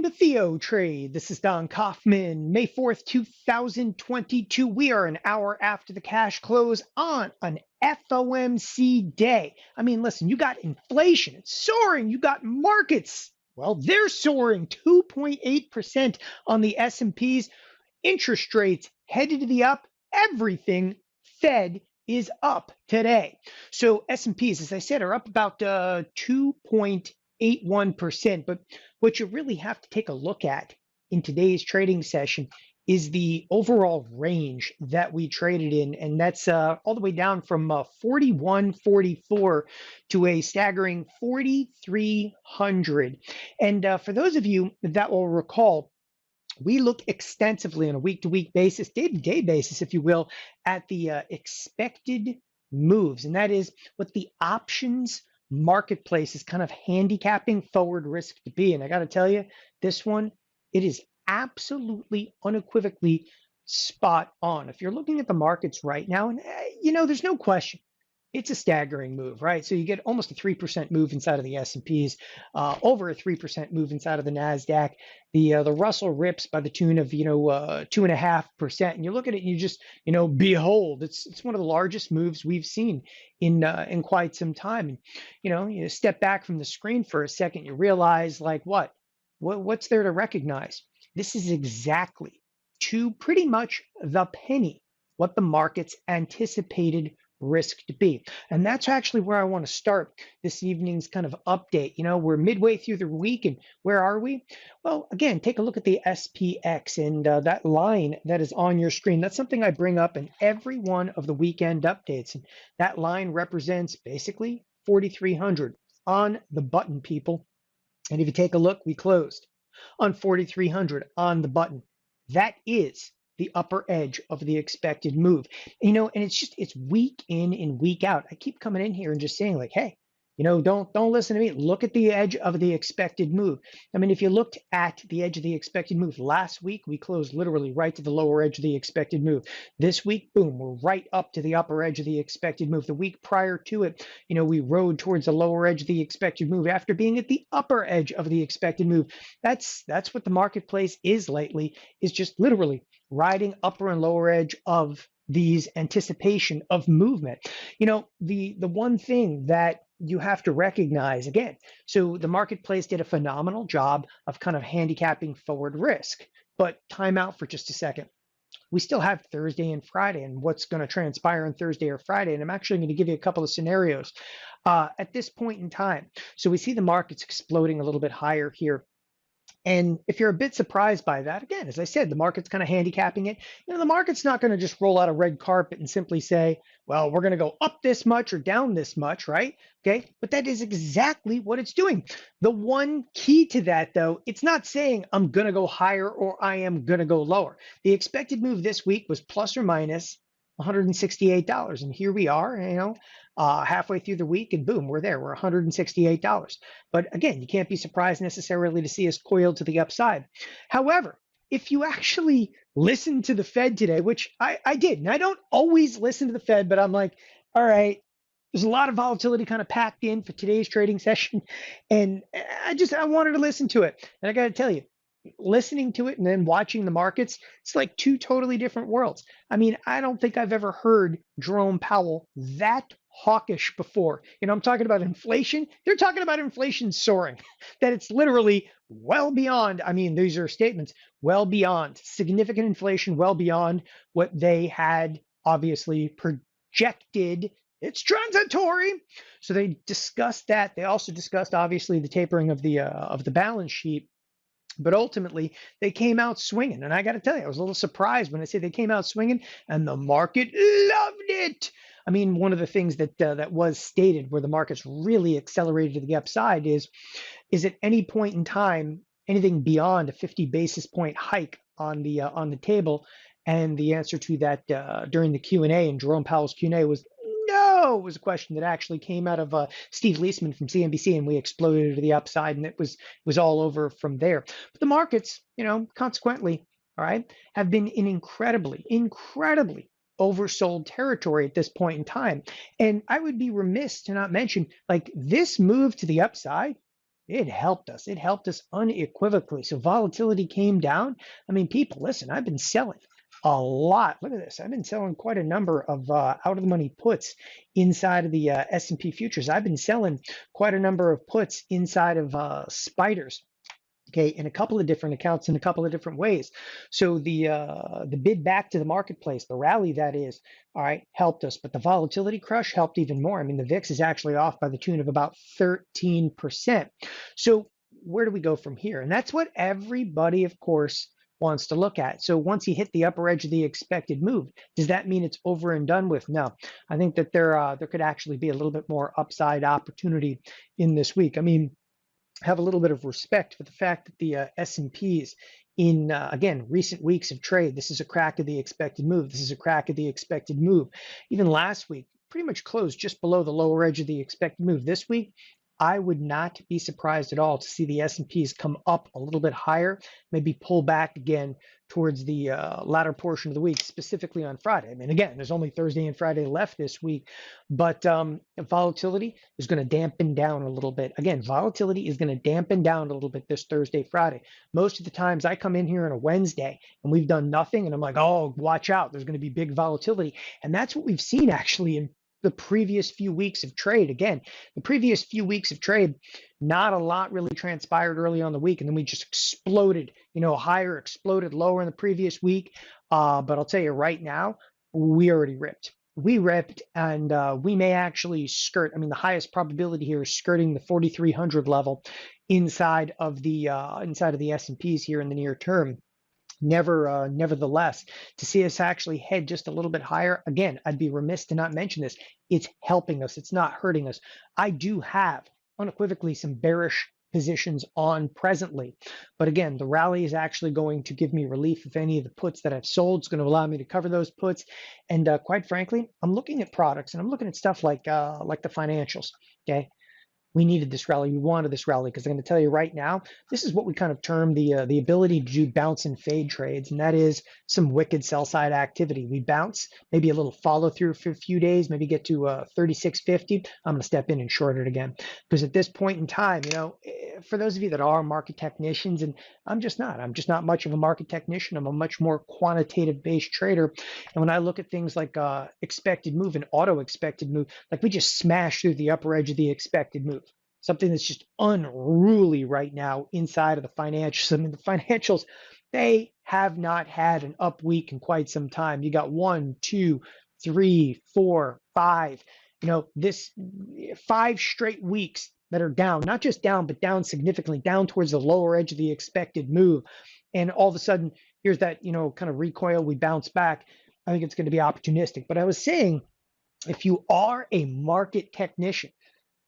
Welcome to TheoTrade. This is Don Kaufman. May 4th, 2022. We are an hour after the cash close on an FOMC day. I mean, listen, you got inflation, it's soaring. You got markets. Well, they're soaring 2.8% on the S&Ps. Interest rates headed to the up. Everything Fed is up today. So S&Ps, as I said, are up about 2.81%. But what you really have to take a look at in today's trading session is the overall range that we traded in, and that's all the way down from 41.44 to a staggering 4,300. And for those of you that will recall, we look extensively on a week-to-week basis, day-to-day basis, if you will, at the expected moves, and that is what the options marketplace is kind of handicapping forward risk to be. And I got to tell you, this one, it is absolutely unequivocally spot on. If you're looking at the markets right now, and there's no question, it's a staggering move, right? So you get almost a 3% move inside of the S&Ps, over a 3% move inside of the Nasdaq. The Russell rips by the tune of 2.5%, and you look at it and you just behold, it's one of the largest moves we've seen in quite some time. And you step back from the screen for a second, you realize like what's there to recognize? This is exactly to pretty much the penny what the markets anticipated risk to be. And that's actually where I want to start this evening's kind of update. We're midway through the week, and where are we? Well, again, take a look at the SPX and that line that is on your screen. That's something I bring up in every one of the weekend updates. And that line represents basically 4,300 on the button, people. And if you take a look, we closed on 4,300 on the button. That is the upper edge of the expected move. And it's week in and week out. I keep coming in here and just saying like, hey, don't listen to me. Look at the edge of the expected move. I mean, if you looked at the edge of the expected move last week, we closed literally right to the lower edge of the expected move. This week, boom, we're right up to the upper edge of the expected move. The week prior to it, we rode towards the lower edge of the expected move after being at the upper edge of the expected move. That's what the marketplace is lately, is just literally riding upper and lower edge of these anticipation of movement. The one thing that you have to recognize, again, so the marketplace did a phenomenal job of kind of handicapping forward risk, but time out for just a second. We still have Thursday and Friday and what's going to transpire on Thursday or Friday. And I'm actually going to give you a couple of scenarios at this point in time. So we see the markets exploding a little bit higher here. And if you're a bit surprised by that, again, as I said, the market's kind of handicapping it. The market's not going to just roll out a red carpet and simply say, well, we're going to go up this much or down this much, right? Okay, but that is exactly what it's doing. The one key to that, though, it's not saying I'm going to go higher or I am going to go lower. The expected move this week was plus or minus $168. And here we are, halfway through the week, and boom, we're there. We're $168. But again, you can't be surprised necessarily to see us coiled to the upside. However, if you actually listen to the Fed today, which I did, and I don't always listen to the Fed, but I'm like, all right, there's a lot of volatility kind of packed in for today's trading session. And I wanted to listen to it. And I got to tell you, listening to it and then watching the markets, it's like two totally different worlds. I mean, I don't think I've ever heard Jerome Powell that hawkish before. I'm talking about inflation. They're talking about inflation soaring, that it's literally well beyond, I mean, these are statements, well beyond significant inflation, well beyond what they had obviously projected. It's transitory. So they discussed that. They also discussed obviously the tapering of the balance sheet. But ultimately, they came out swinging. And I got to tell you, I was a little surprised when I say they came out swinging, and the market loved it. I mean, one of the things that was stated where the markets really accelerated to the upside is at any point in time, anything beyond a 50 basis point hike on the table. And the answer to that during the Q&A, and Jerome Powell's Q&A, was no. It was a question that actually came out of Steve Leisman from CNBC, and we exploded to the upside, and it was all over from there. But the markets, consequently, all right, have been in incredibly oversold territory at this point in time. And I would be remiss to not mention, like, this move to the upside, it helped us. It helped us unequivocally. So volatility came down. I mean, people, listen, I've been selling a lot. Look at this. I've been selling quite a number of out of the money puts inside of the S&P futures. I've been selling quite a number of puts inside of spiders. Okay, in a couple of different accounts in a couple of different ways. So the bid back to the marketplace, the rally that is, all right, helped us, but the volatility crush helped even more. I mean, the VIX is actually off by the tune of about 13%. So where do we go from here? And that's what everybody, of course, wants to look at. So once you hit the upper edge of the expected move, does that mean it's over and done with? No, I think that there could actually be a little bit more upside opportunity in this week. I mean, have a little bit of respect for the fact that the S&Ps in, again, recent weeks of trade, this is a crack of the expected move. This is a crack of the expected move. Even last week, pretty much closed just below the lower edge of the expected move. This week, I would not be surprised at all to see the S&Ps come up a little bit higher, maybe pull back again towards the latter portion of the week, specifically on Friday. I mean, again, there's only Thursday and Friday left this week, but volatility is going to dampen down a little bit. Again, volatility is going to dampen down a little bit this Thursday, Friday. Most of the times I come in here on a Wednesday and we've done nothing and I'm like, oh, watch out, there's going to be big volatility. And that's what we've seen actually in the previous few weeks of trade. Again, the previous few weeks of trade, not a lot really transpired early on the week, and then we just exploded, higher, exploded lower in the previous week. But I'll tell you right now, we already ripped. We ripped, and we may actually skirt. I mean, the highest probability here is skirting the 4,300 level inside of the S&Ps here in the near term. Nevertheless, to see us actually head just a little bit higher, again, I'd be remiss to not mention this. It's helping us. It's not hurting us. I do have unequivocally some bearish positions on presently. But again, the rally is actually going to give me relief if any of the puts that I've sold. It's going to allow me to cover those puts. And quite frankly, I'm looking at products and I'm looking at stuff like the financials. Okay. We needed this rally. We wanted this rally because I'm going to tell you right now, this is what we kind of term the ability to do bounce and fade trades, and that is some wicked sell side activity. We bounce, maybe a little follow through for a few days, maybe get to 36.50. I'm going to step in and short it again because at this point in time, for those of you that are market technicians, and I'm just not much of a market technician. I'm a much more quantitative based trader, and when I look at things like expected move and auto expected move, like we just smashed through the upper edge of the expected move. Something that's just unruly right now inside of the financials. I mean, the financials, they have not had an up week in quite some time. You got 1, 2, 3, 4, 5, this 5 straight weeks that are down, not just down, but down significantly, down towards the lower edge of the expected move. And all of a sudden, here's that, kind of recoil, we bounce back. I think it's going to be opportunistic. But I was saying, if you are a market technician,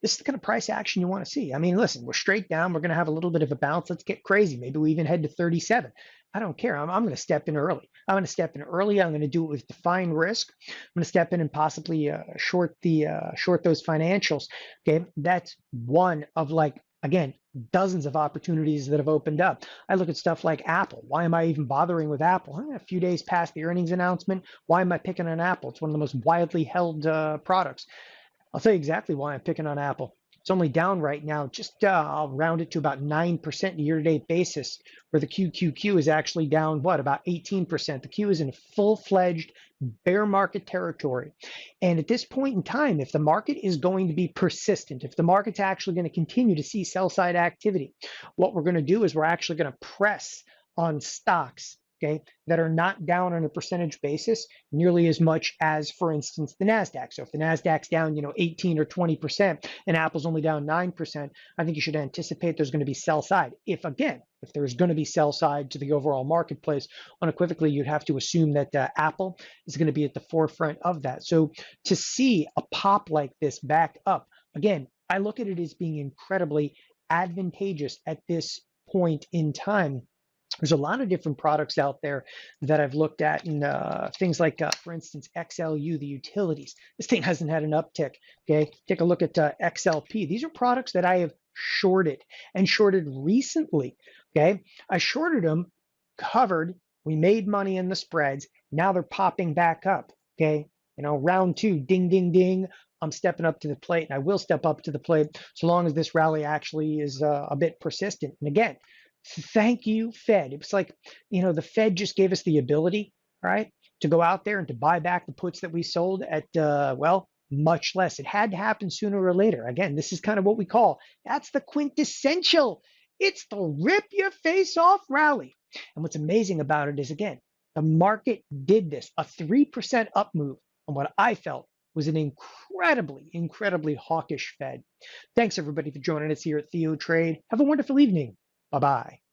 this is the kind of price action you want to see. I mean, listen, we're straight down. We're going to have a little bit of a bounce. Let's get crazy. Maybe we even head to 37. I don't care. I'm going to step in early. I'm going to do it with defined risk. I'm going to step in and possibly short those financials. Okay, that's one of again, dozens of opportunities that have opened up. I look at stuff like Apple. Why am I even bothering with Apple? A few days past the earnings announcement. Why am I picking on Apple? It's one of the most widely held products. I'll tell you exactly why I'm picking on Apple. It's only down right now, just I'll round it to about 9% year-to-date basis, where the QQQ is actually down, about 18%. The Q is in full-fledged bear market territory. And at this point in time, if the market is going to be persistent, if the market's actually going to continue to see sell-side activity, what we're going to do is we're actually going to press on stocks, okay, that are not down on a percentage basis nearly as much as, for instance, the Nasdaq. So if the Nasdaq's down, 18 or 20% and Apple's only down 9%, I think you should anticipate there's going to be sell side. If there's going to be sell side to the overall marketplace, unequivocally, you'd have to assume that Apple is going to be at the forefront of that. So to see a pop like this back up, again, I look at it as being incredibly advantageous at this point in time. There's a lot of different products out there that I've looked at, and things like, for instance, XLU, the utilities. This thing hasn't had an uptick. Okay, take a look at XLP. These are products that I have shorted and shorted recently. Okay, I shorted them, covered. We made money in the spreads. Now they're popping back up. Okay. Round 2, ding, ding, ding. I'm stepping up to the plate, and I will step up to the plate so long as this rally actually is a bit persistent. And again, thank you, Fed. It was like, the Fed just gave us the ability, right, to go out there and to buy back the puts that we sold at, well, much less. It had to happen sooner or later. Again, this is kind of what we call, that's the quintessential. It's the rip your face off rally. And what's amazing about it is, again, the market did this, a 3% up move on what I felt was an incredibly, incredibly hawkish Fed. Thanks everybody for joining us here at TheoTrade. Have a wonderful evening. Bye-bye.